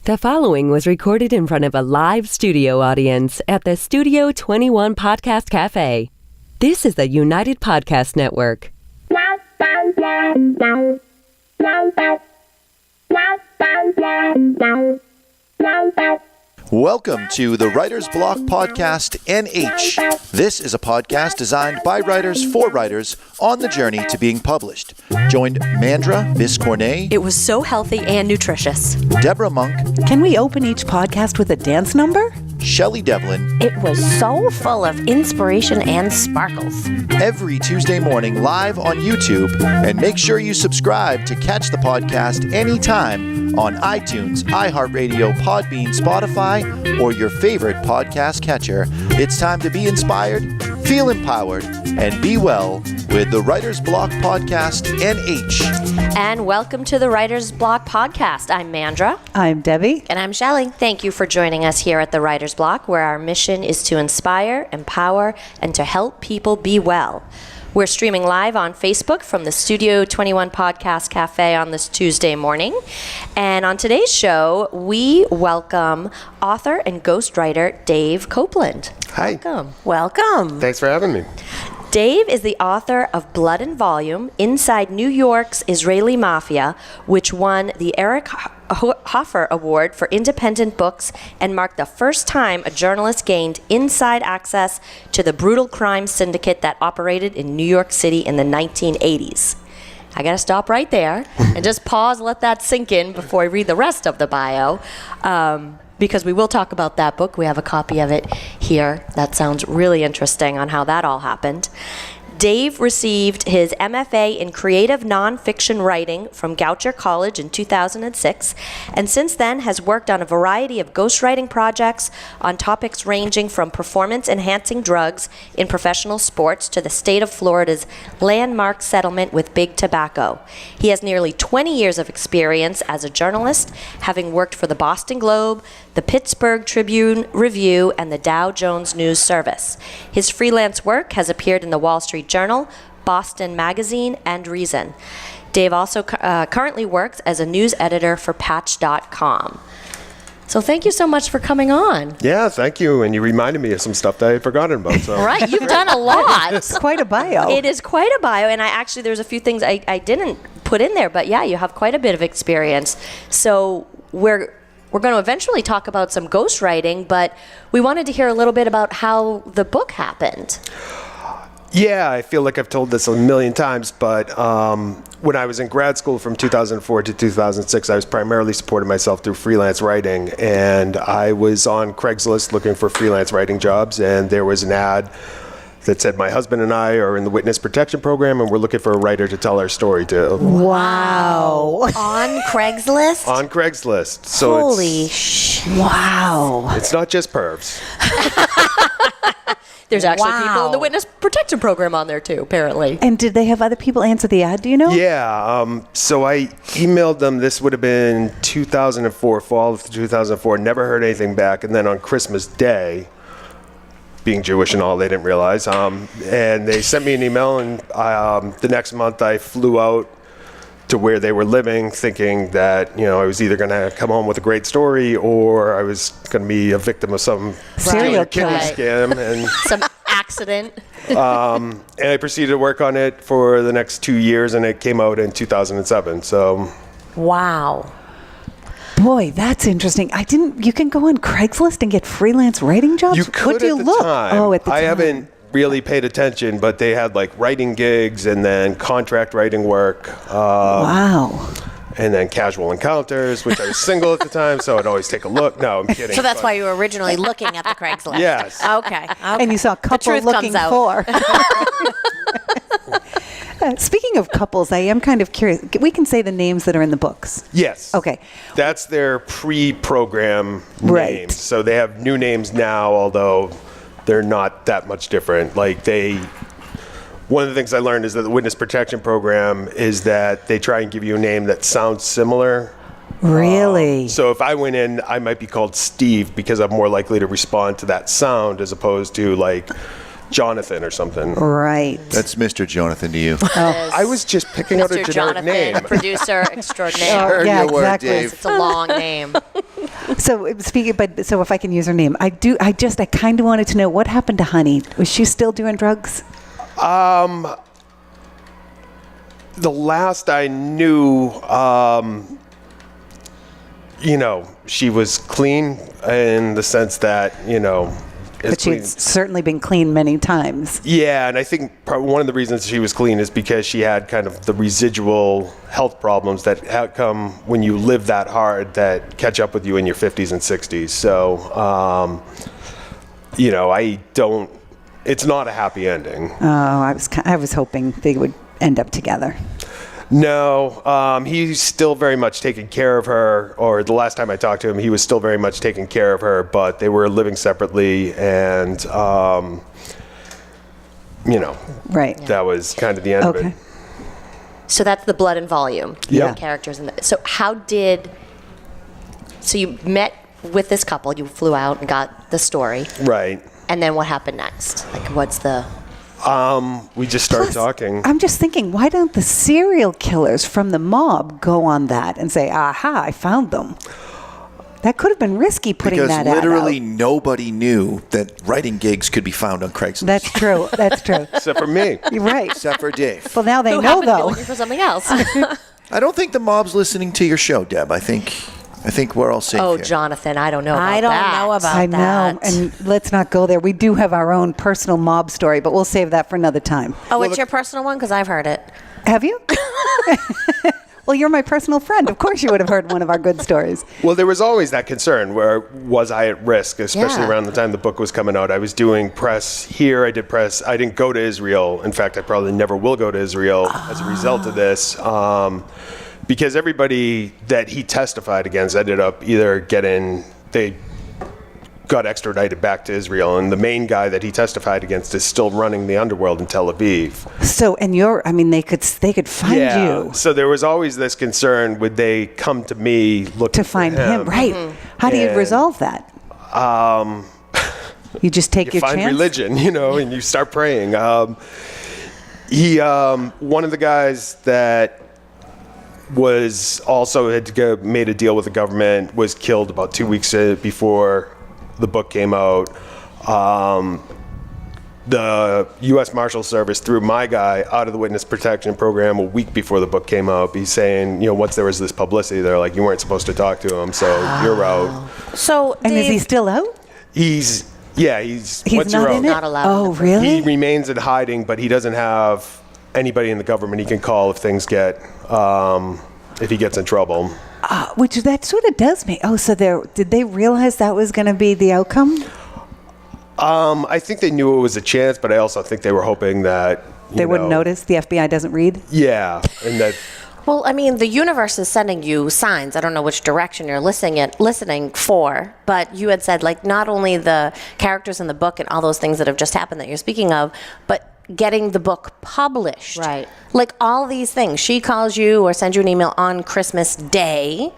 The following was recorded in front of a live studio audience at the Studio 21 Podcast Café. This is the United Podcast Network. Welcome to the Writer's Block Podcast NH. This is a podcast designed by writers for writers on the journey to being published. Joined Mandra Viscornet. It was so healthy and nutritious. Deborah Monk. Can we open each podcast with a dance number? Shelley Devlin. It was so full of inspiration and sparkles. Every Tuesday morning live on YouTube. And make sure you subscribe to catch the podcast anytime on iTunes, iHeartRadio, Podbean, Spotify, or your favorite podcast catcher. It's time to be inspired, feel empowered, and be well with the Writer's Block Podcast NH. And welcome to the Writer's Block Podcast. I'm Mandra. I'm Debbie. And I'm Shelley. Thank you for joining us here at the Writer's Block, where our mission is to inspire, empower, and to help people be well. We're streaming live on Facebook from the Studio 21 Podcast Café on this Tuesday morning. And on today's show, we welcome author and ghostwriter Dave Copeland. Hi. Welcome. Thanks for having me. Dave is the author of Blood and Volume, Inside New York's Israeli Mafia, which won the Eric Hoffer Award for Independent Books and marked the first time a journalist gained inside access to the brutal crime syndicate that operated in New York City in the 1980s. I gotta stop right there and just pause, let that sink in before I read the rest of the bio. Because we will talk about that book. We have a copy of it here. That sounds really interesting on how that all happened. Dave received his MFA in Creative Nonfiction Writing from Goucher College in 2006, and since then has worked on a variety of ghostwriting projects on topics ranging from performance-enhancing drugs in professional sports to the state of Florida's landmark settlement with big tobacco. He has nearly 20 years of experience as a journalist, having worked for the Boston Globe, the Pittsburgh Tribune Review, and the Dow Jones News Service. His freelance work has appeared in the Wall Street Journal, Boston Magazine, and Reason. Dave also currently works as a news editor for Patch.com. So thank you so much for coming on. Yeah, thank you. And you reminded me of some stuff that I had forgotten about. So. Right, you've done a lot. It's quite a bio. It is quite a bio, and there's a few things I didn't put in there, but yeah, you have quite a bit of experience. So we're going to eventually talk about some ghostwriting, but we wanted to hear a little bit about how the book happened. Yeah, I feel like I've told this a million times, but when I was in grad school from 2004 to 2006, I was primarily supporting myself through freelance writing, and I was on Craigslist looking for freelance writing jobs, and there was an ad that said my husband and I are in the witness protection program, and we're looking for a writer to tell our story to. Wow. On Craigslist? On Craigslist. So Holy Wow. It's not just pervs. There's actually people in the witness protection program on there too, apparently. And did they have other people answer the ad, do you know? Yeah, so I emailed them, this would have been 2004, fall of 2004, never heard anything back, and then on Christmas Day, being Jewish and all, they didn't realize, and they sent me an email, and the next month I flew out to where they were living, thinking that, I was either going to come home with a great story or I was going to be a victim of some serial killer scam. And some accident. And I proceeded to work on it for the next 2 years, and it came out in 2007. So. Wow. Boy, that's interesting. You can go on Craigslist and get freelance writing jobs? You could what do you at the look? time. Oh, at the time. I haven't really paid attention, but they had like writing gigs and then contract writing work. Wow. And then casual encounters, which I was single at the time, so I'd always take a look. No, I'm kidding. So that's why you were originally looking at the Craigslist. Yes. Okay. And you saw a couple looking for. Speaking of couples, I am kind of curious. We can say the names that are in the books. Yes. Okay. That's their pre-program Right. names. So they have new names now, although they're not that much different. One of the things I learned is that the witness protection program is that they try and give you a name that sounds similar. Really? So if I went in, I might be called Steve because I'm more likely to respond to that sound as opposed to Jonathan or something. Right. That's Mr. Jonathan to you. I was just picking out a Mr. generic Jonathan, name. producer extraordinaire. Heard yeah, your word, exactly. Dave. It's a long name. So so if I can use her name, I kind of wanted to know what happened to Honey. Was she still doing drugs? The last I knew, she was clean in the sense that, But she'd certainly been clean many times. Yeah, and I think one of the reasons she was clean is because she had kind of the residual health problems that come when you live that hard that catch up with you in your 50s and 60s. So, it's not a happy ending. Oh, I was hoping they would end up together. No, he's still very much taking care of her, or the last time I talked to him, he was still very much taking care of her, but they were living separately, and, Right. that was kind of the end of it. So that's the Blood and Volume. Yeah. The characters in so you met with this couple, you flew out and got the story. Right. And then what happened next? Like, what's the... We just started talking. I'm just thinking, why don't the serial killers from the mob go on that and say, aha, I found them? That could have been risky putting Because that out. literally nobody knew that writing gigs could be found on Craigslist. That's true. That's true. Except for me. You're right. Except for Dave. Well, now they Who know, happened to be though. looking for something else. I don't think the mob's listening to your show, Deb. I think we're all safe Oh, here. Jonathan, I don't know about I don't that. know about I know. that. And let's not go there. We do have our own personal mob story, but we'll save that for another time. Oh, it's your personal one? Because I've heard it. Have you? Well, you're my personal friend. Of course you would have heard one of our good stories. Well, there was always that concern where was I at risk, especially Yeah. around the time the book was coming out. I was doing press here. I did press. I didn't go to Israel. In fact, I probably never will go to Israel as a result of this. Because everybody that he testified against ended up either they got extradited back to Israel, and the main guy that he testified against is still running the underworld in Tel Aviv. So, and they could find you So there was always this concern: would they come to me looking to find for him, right? How do you And, resolve that? You just take you your find chance. religion, and you start praying. One of the guys that was also made a deal with the government was killed about 2 weeks before the book came out. The U.S. Marshal Service threw my guy out of the witness protection program a week before the book came out. He's saying, once there was this publicity, they're like, you weren't supposed to talk to him, so you're out. So, And is he still out? He's He's once not you're in out, it? Not allowed Oh, in the really? he remains in hiding, but he doesn't have anybody in the government he can call if things if he gets in trouble. Which that sort of does make. Oh, so did they realize that was going to be the outcome? I think they knew it was a chance, but I also think they were hoping that They wouldn't notice. The FBI doesn't read. Yeah, and that. Well, I mean, the universe is sending you signs. I don't know which direction you're listening for, but you had said, like, not only the characters in the book and all those things that have just happened that you're speaking of, but getting the book published. Right. Like, all these things. She calls you or sends you an email on Christmas Day.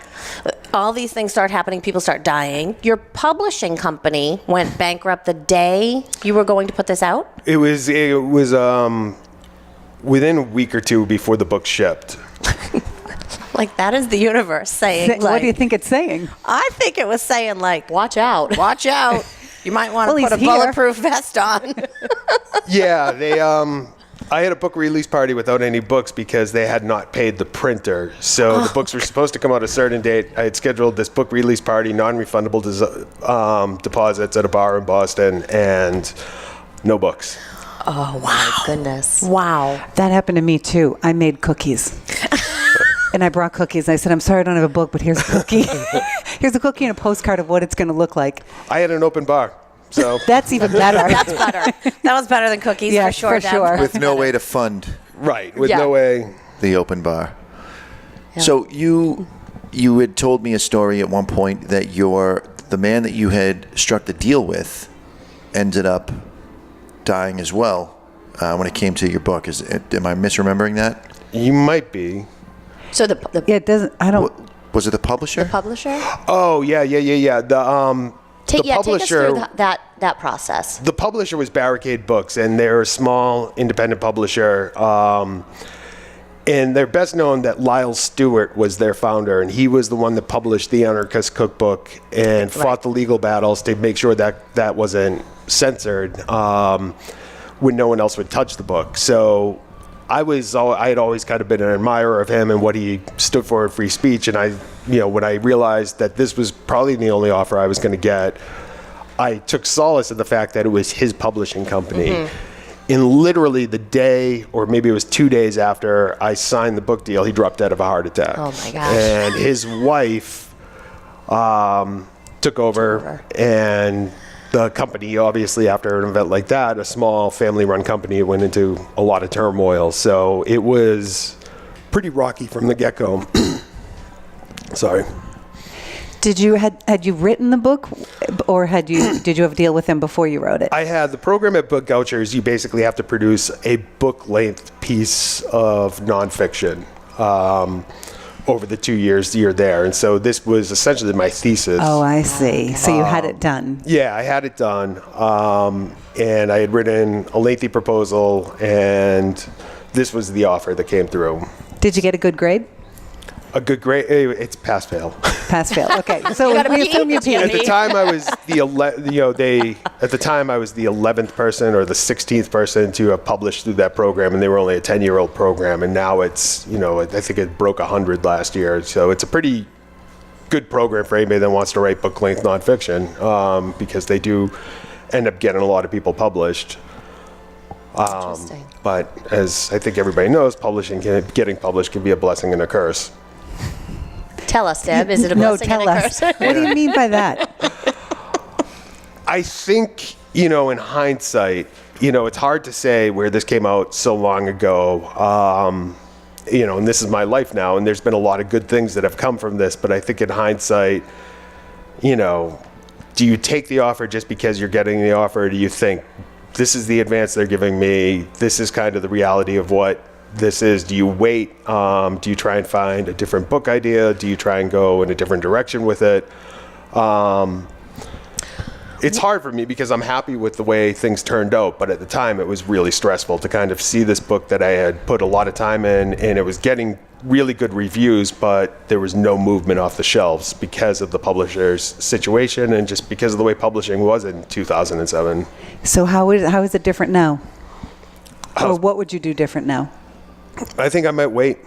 All these things start happening. People start dying. Your publishing company went bankrupt the day you were going to put this out? It was within a week or two before the book shipped. Like, that is the universe saying, What do you think it's saying? I think it was saying, like, Watch out. watch out. You might want to Well, put a he's here. bulletproof vest on. Yeah, they. I had a book release party without any books because they had not paid the printer. So the books were supposed to come out a certain date. I had scheduled this book release party, non-refundable deposits at a bar in Boston, and no books. Oh, my goodness. Wow. That happened to me too. I made cookies. And I brought cookies. I said, I'm sorry I don't have a book, but here's a cookie. Here's a cookie and a postcard of what it's going to look like. I had an open bar, so That's even better. That's better. That was better than cookies, Yeah, for sure. for Deb. sure. With no way to fund right with Yeah. no way. the open bar. So you had told me a story at one point that the man that you had struck the deal with ended up dying as well when it came to your book. Am I misremembering that? You might be. So the Yeah, it doesn't. I don't. Was it the publisher? publisher? Oh yeah. Take us through that process. The publisher was Barricade Books, and they're a small independent publisher. And they're best known that Lyle Stewart was their founder, and he was the one that published the Anarchist Cookbook and fought the legal battles to make sure that that wasn't censored when no one else would touch the book. So I had always kind of been an admirer of him and what he stood for in free speech. And when I realized that this was probably the only offer I was going to get, I took solace in the fact that it was his publishing company. Mm-hmm. In literally the day, or maybe it was 2 days after I signed the book deal, he dropped dead of a heart attack. Oh my gosh. And his wife took over, and the company, obviously after an event like that, a small family-run company, went into a lot of turmoil. So it was pretty rocky from the get-go. Sorry. Had you written the book, or did you have a deal with him before you wrote it? I had the program at Book Gouchers. You basically have to produce a book-length piece of nonfiction over the 2 years you're there, and so this was essentially my thesis. Oh, I see. So you had it done. Yeah, I had it done, and I had written a lengthy proposal, and this was the offer that came through. Did you get a good grade? A good grade? It's pass-fail. Pass-fail. Okay, so we assume you At the time, I was the 11th person or the 16th person to have published through that program, and they were only a 10-year-old program, and now it's, I think it broke 100 last year. So it's a pretty good program for anybody that wants to write book-length nonfiction, because they do end up getting a lot of people published. Interesting. But as I think everybody knows, getting published can be a blessing and a curse. Tell us, Deb, is it a blessing and a curse? What do you mean by that? I think, in hindsight, it's hard to say where this came out so long ago, and this is my life now, and there's been a lot of good things that have come from this, but I think in hindsight, do you take the offer just because you're getting the offer, or do you think, this is the advance they're giving me, this is kind of the reality of what this is? Do you wait? Do you try and find a different book idea? Do you try and go in a different direction with it? It's hard for me because I'm happy with the way things turned out, but at the time it was really stressful to kind of see this book that I had put a lot of time in, and it was getting really good reviews, but there was no movement off the shelves because of the publisher's situation and just because of the way publishing was in 2007. So how is it different now? Or what would you do different now? I think I might wait.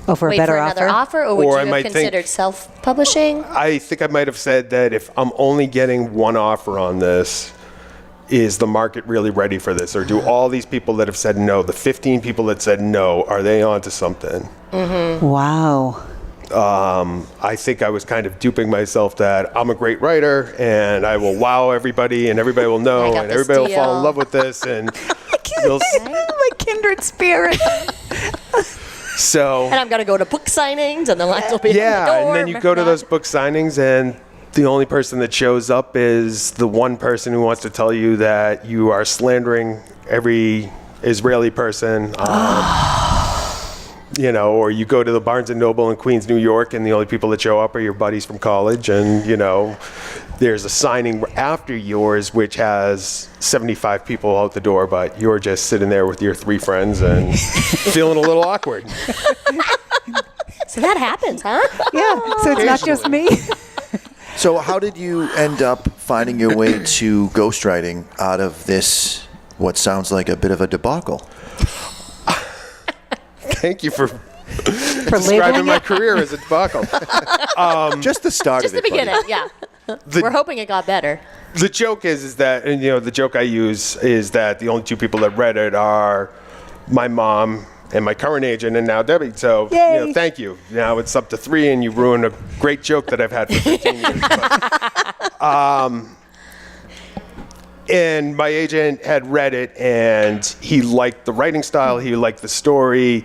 Oh, for a better offer? Wait for another offer, or would you have considered self-publishing? I think I might have said that if I'm only getting one offer on this, is the market really ready for this? Or do all these people that have said no, the 15 people that said no, are they onto something? Mm-hmm. Wow. I think I was kind of duping myself that I'm a great writer and I will wow everybody and everybody will know and everybody will fall in love with this. And my kindred spirit. And I'm going to go to book signings and the lines will be at the door. Yeah, and then you go to those book signings and the only person that shows up is the one person who wants to tell you that you are slandering every Israeli person. Or you go to the Barnes & Noble in Queens, New York, and the only people that show up are your buddies from college. And, there's a signing after yours, which has 75 people out the door, but you're just sitting there with your 3 friends and feeling a little awkward. So that happens, huh? Yeah, so it's not just me. So how did you end up finding your way to ghostwriting out of this, what sounds like a bit of a debacle? Thank you for describing my career as a debacle. Just the start Just of it. the beginning, yeah. We're hoping it got better. The joke is that, and the joke I use is that the only 2 people that read it are my mom and my current agent, and now Debbie. So, thank you. Now it's up to 3, and you ruined a great joke that I've had for 15 years. But, and my agent had read it, and he liked the writing style. He liked the story.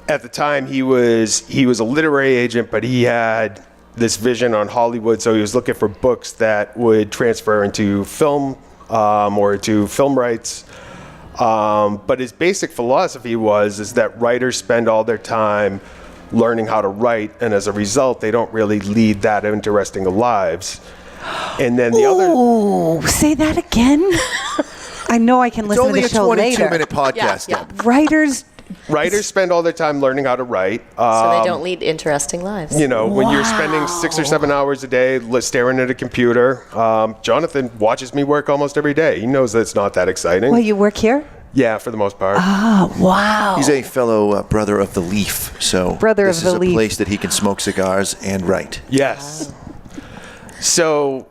At the time, he was a literary agent, but he had this vision on Hollywood, so he was looking for books that would transfer into film or to film rights. But his basic philosophy is that writers spend all their time learning how to write, and as a result, they don't really lead that interesting of lives. And then the other... Ooh, say that again? I know I can It's listen to only the a show later. 22-minute podcast. Yeah. Writers spend all their time learning how to write. So they don't lead interesting lives. You know, when you're spending 6 or 7 hours a day staring at a computer, Jonathan watches me work almost every day. He knows that it's not that exciting. Well, you work here? Yeah, for the most part. Oh, wow. He's a fellow brother of the Leaf, so this is a place that he can smoke cigars and write. Yes. So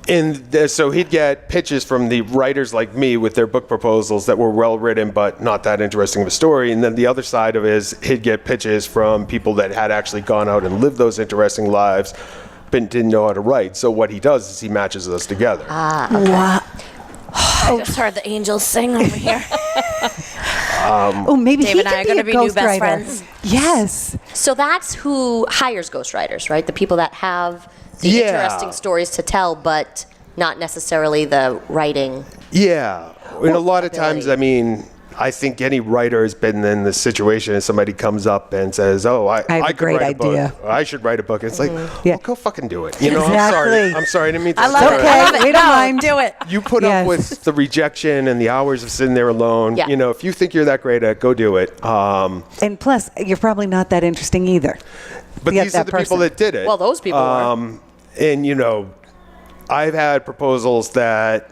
he'd get pitches from the writers like me with their book proposals that were well written but not that interesting of a story. And then the other side of it is he'd get pitches from people that had actually gone out and lived those interesting lives but didn't know how to write. So what he does is he matches us together. Okay. Wow. I just heard the angels sing over here. Maybe Dave he and I could are be gonna a be new best ghostwriter. friends. Yes. So that's who hires ghostwriters, right? The people that have the Yeah. interesting stories to tell, but not necessarily the writing. Yeah. And a lot of times, ability. I mean, I think any writer has been in this situation and somebody comes up and says, oh, I have a could great write a book. idea. Or I should write a book. It's like, Yeah. well, go fucking do it. You know, Exactly. I'm sorry. I didn't mean to. I love it. Okay, I love it. we don't mind. Do it. You put Yes. up with the rejection and the hours of sitting there alone. Yeah. You know, if you think you're that great at it, go do it. And plus, you're probably not that interesting either. But Yeah, these are that the people person. that did it. Well, those people were. And, you know, I've had proposals that,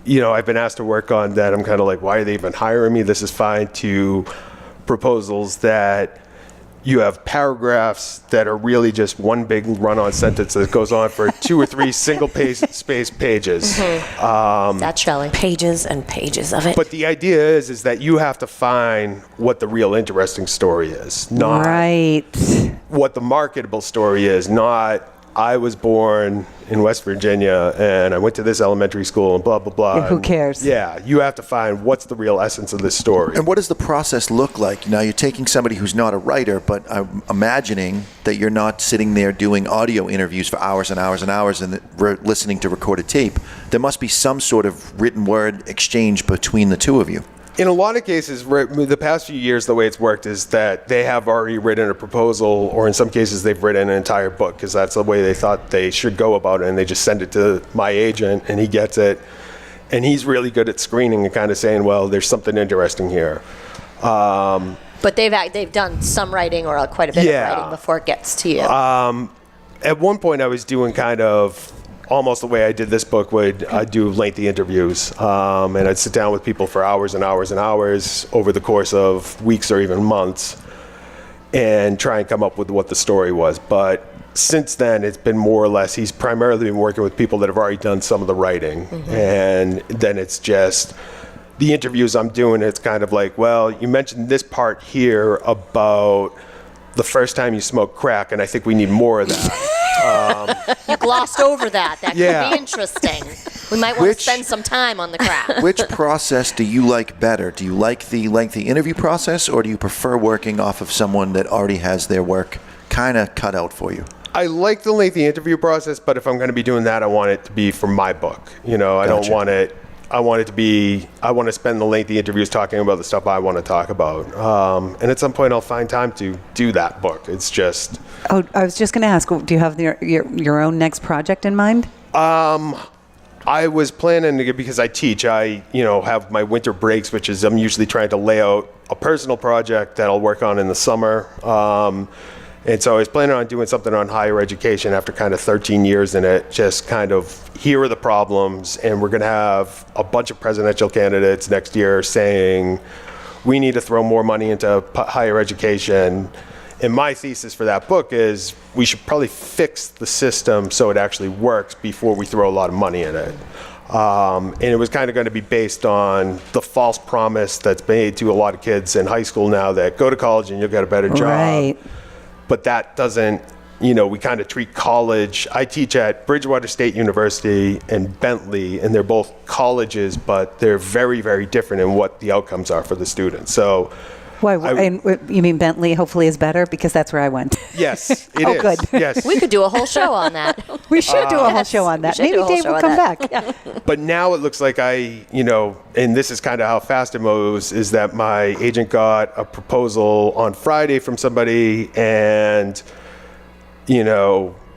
you know, I've been asked to work on that I'm kind of like, why are they even hiring me? This is fine, to proposals that you have paragraphs that are really just one big run-on sentence that goes on for 2 or 3 single-space pages. That's Shelley. Pages and pages of it. But the idea is that you have to find what the real interesting story is, not Right. what the marketable story is, not I was born in West Virginia and I went to this elementary school and blah, blah, blah. Yeah, who cares? Yeah, you have to find what's the real essence of this story. And what does the process look like? Now, you're taking somebody who's not a writer, but I'm imagining that you're not sitting there doing audio interviews for hours and hours and hours and listening to recorded tape. There must be some sort of written word exchange between the two of you. In a lot of cases, the past few years, the way it's worked is that they have already written a proposal, or in some cases, they've written an entire book because that's the way they thought they should go about it. And they just send it to my agent, and he gets it. And he's really good at screening and kind of saying, well, there's something interesting here. But they've done some writing or quite a bit Yeah. of writing before it gets to you. At one point, I was doing kind of almost the way I did this book. I'd do lengthy interviews, and I'd sit down with people for hours and hours and hours over the course of weeks or even months and try and come up with what the story was. But since then, it's been more or less, he's primarily been working with people that have already done some of the writing. And then it's just the interviews I'm doing, it's kind of like, well, you mentioned this part here about the first time you smoked crack, and I think we need more of that. You glossed over that. That Yeah. could be interesting. We might want to spend some time on the crack. Which process do you like better? Do you like the lengthy interview process, or do you prefer working off of someone that already has their work kind of cut out for you? I like the lengthy interview process, but if I'm going to be doing that, I want it to be for my book. You know, I Gotcha. don't want it. I want it to be. I want to spend the lengthy interviews talking about the stuff I want to talk about. And at some point, I'll find time to do that book. It's just. Oh, I was just going to ask, do you have your own next project in mind? I was planning to get, because I teach, I have my winter breaks, which is I'm usually trying to lay out a personal project that I'll work on in the summer. And so I was planning on doing something on higher education after kind of 13 years in it, just kind of, here are the problems, and we're going to have a bunch of presidential candidates next year saying, we need to throw more money into higher education. And my thesis for that book is we should probably fix the system so it actually works before we throw a lot of money in it. And it was kind of going to be based on the false promise that's made to a lot of kids in high school now that go to college and you'll get a better job. Right. But that doesn't, we kind of treat college. I teach at Bridgewater State University and Bentley, and they're both colleges, but they're very, very different in what the outcomes are for the students. So, Why? And you mean Bentley hopefully is better? Because that's where I went. yes, it Oh, is. good. Yes. We could do a whole show on that. We should do a whole show on that. we should Maybe do a whole Dave show will on come that. back. But now it looks like and this is kind of how fast it moves, is that my agent got a proposal on Friday from somebody, and,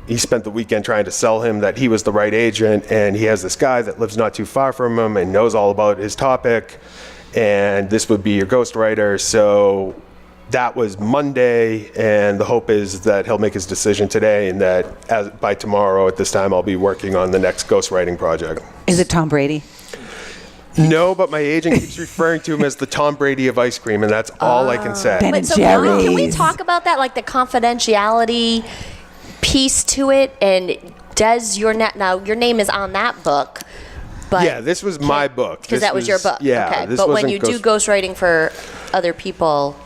he spent the weekend trying to sell him that he was the right agent, and he has this guy that lives not too far from him and knows all about his topic, and this would be your ghostwriter. So that was Monday, and the hope is that he'll make his decision today, and that by tomorrow at this time I'll be working on the next ghostwriting project. Is it Tom Brady? No, but my agent keeps referring to him as the Tom Brady of ice cream, and that's all I can say. Ben But and so Jerry's. can we talk about that, like the confidentiality piece to it? And does your now your name is on that book? But Yeah, this was my book. because that was your book. Yeah. Okay. This But when wasn't you do ghostwriting for other people,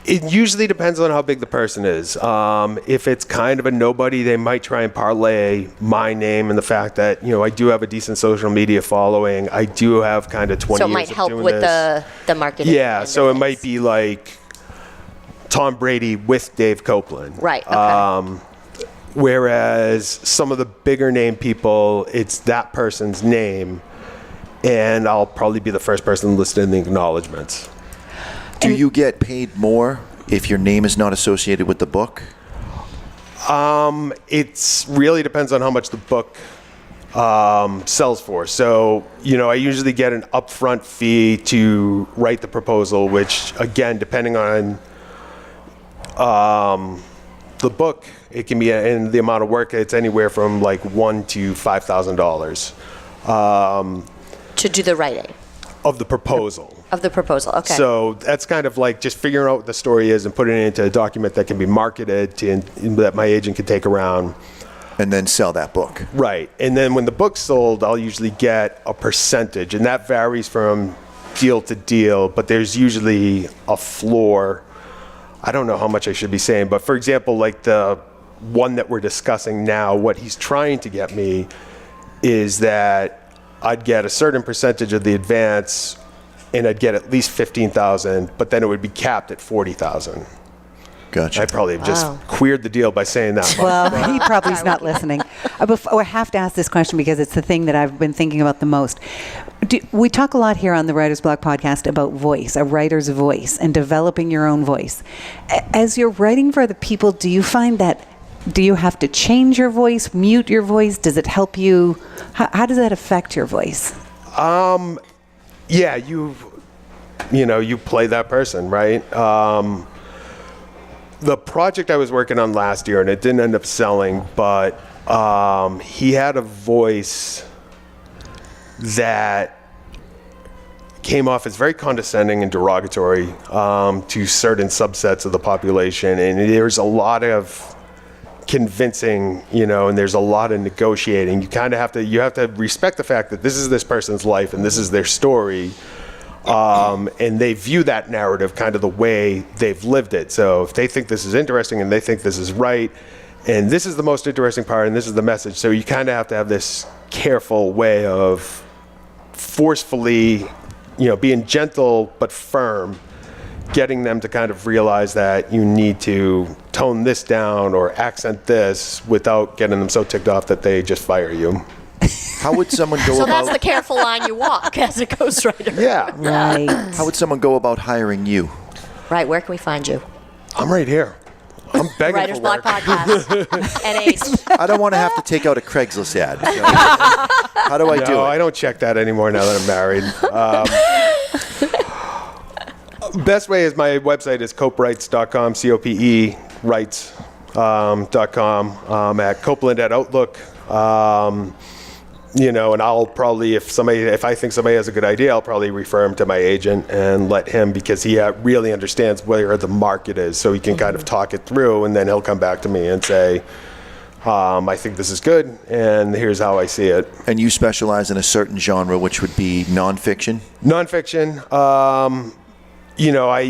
It usually depends on how big the person is. If it's kind of a nobody, they might try and parlay my name and the fact that, I do have a decent social media following. I do have kind of 20 so it years might of help doing with this. the marketing. Yeah, end so of it might things. be like Tom Brady with Dave Copeland. Right. Okay. Whereas some of the bigger name people, it's that person's name, and I'll probably be the first person listed in the acknowledgments. Do you get paid more if your name is not associated with the book? It really depends on how much the book sells for. So, I usually get an upfront fee to write the proposal, which, again, depending on the book, it can be, and the amount of work, it's anywhere from like $1,000 to $5,000 To do the writing of the proposal. of the proposal. Okay. So that's kind of like just figuring out what the story is and putting it into a document that can be marketed that my agent can take around. And then sell that book. Right. And then when the book's sold, I'll usually get a percentage, and that varies from deal to deal, but there's usually a floor. I don't know how much I should be saying, but for example, like the one that we're discussing now, what he's trying to get me is that I'd get a certain percentage of the advance, and I'd get at least $15,000, but then it would be capped at $40,000. Gotcha. I probably have just queered the deal by saying that much. Well, he probably is not listening. I have to ask this question because it's the thing that I've been thinking about the most. We talk a lot here on the Writer's Block podcast about voice, a writer's voice, and developing your own voice. As you're writing for other people, do you find that, do you have to change your voice, mute your voice? Does it help you? How does that affect your voice? Yeah, you play that person, right? The project I was working on last year, and it didn't end up selling, but he had a voice that came off as very condescending and derogatory to certain subsets of the population, and there's a lot of convincing, and there's a lot of negotiating. You have to respect the fact that this is this person's life and this is their story. And they view that narrative kind of the way they've lived it. So if they think this is interesting and they think this is right, and this is the most interesting part and this is the message, so you kind of have to have this careful way of forcefully, being gentle but firm, getting them to kind of realize that you need to tone this down or accent this without getting them so ticked off that they just fire you. How would someone go so about... that's the careful line you walk as a ghostwriter. Yeah. Right. How would someone go about hiring you? Right. Where can we find you? I'm right here. I'm begging Writer's for Block work. Podcast. NH. I don't want to have to take out a Craigslist ad. So how do I do No, it? I don't check that anymore now that I'm married. Best way is my website is copewrites.com, C-O-P-E, writes.com. I'm at Copeland at Outlook. And I'll probably, if I think somebody has a good idea, I'll probably refer him to my agent and let him, because he really understands where the market is, so he can kind of talk it through, and then he'll come back to me and say, I think this is good, and here's how I see it. And you specialize in a certain genre, which would be nonfiction? Nonfiction.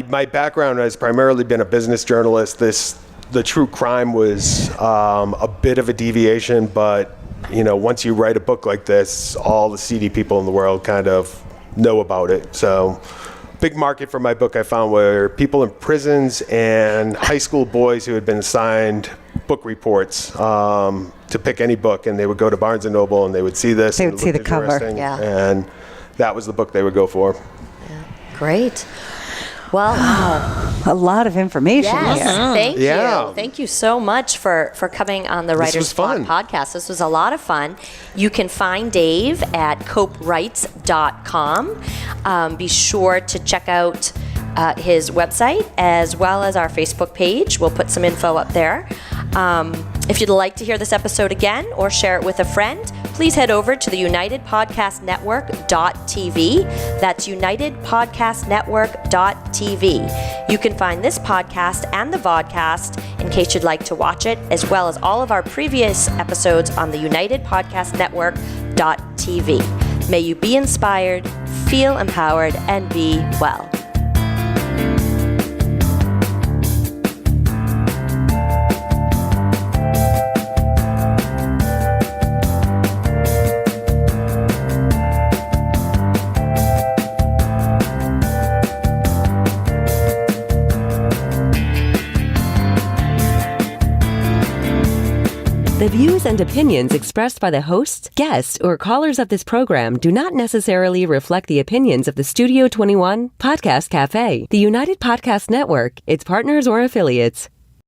My background has primarily been a business journalist. The true crime was a bit of a deviation, but once you write a book like this, all the seedy people in the world kind of know about it. So, big market for my book I found were people in prisons and high school boys who had been assigned book reports to pick any book, and they would go to Barnes & Noble and they would see this. They would see the cover. Interesting, Yeah. and that was the book they would go for. Great. Well, wow. A lot of information Yes, here. thank Yeah. you. Thank you so much for coming on the This Writer's was fun. Block podcast. This was a lot of fun. You can find Dave at copewrites.com. Be sure to check out his website as well as our Facebook page. We'll put some info up there. If you'd like to hear this episode again or share it with a friend, please head over to the UnitedPodcastNetwork.tv. That's UnitedPodcastNetwork.tv. You can find this podcast and the vodcast in case you'd like to watch it, as well as all of our previous episodes on the UnitedPodcastNetwork.tv. May you be inspired, feel empowered, and be well. The views and opinions expressed by the hosts, guests, or callers of this program do not necessarily reflect the opinions of the Studio 21 Podcast Café, the United Podcast Network, its partners, or affiliates.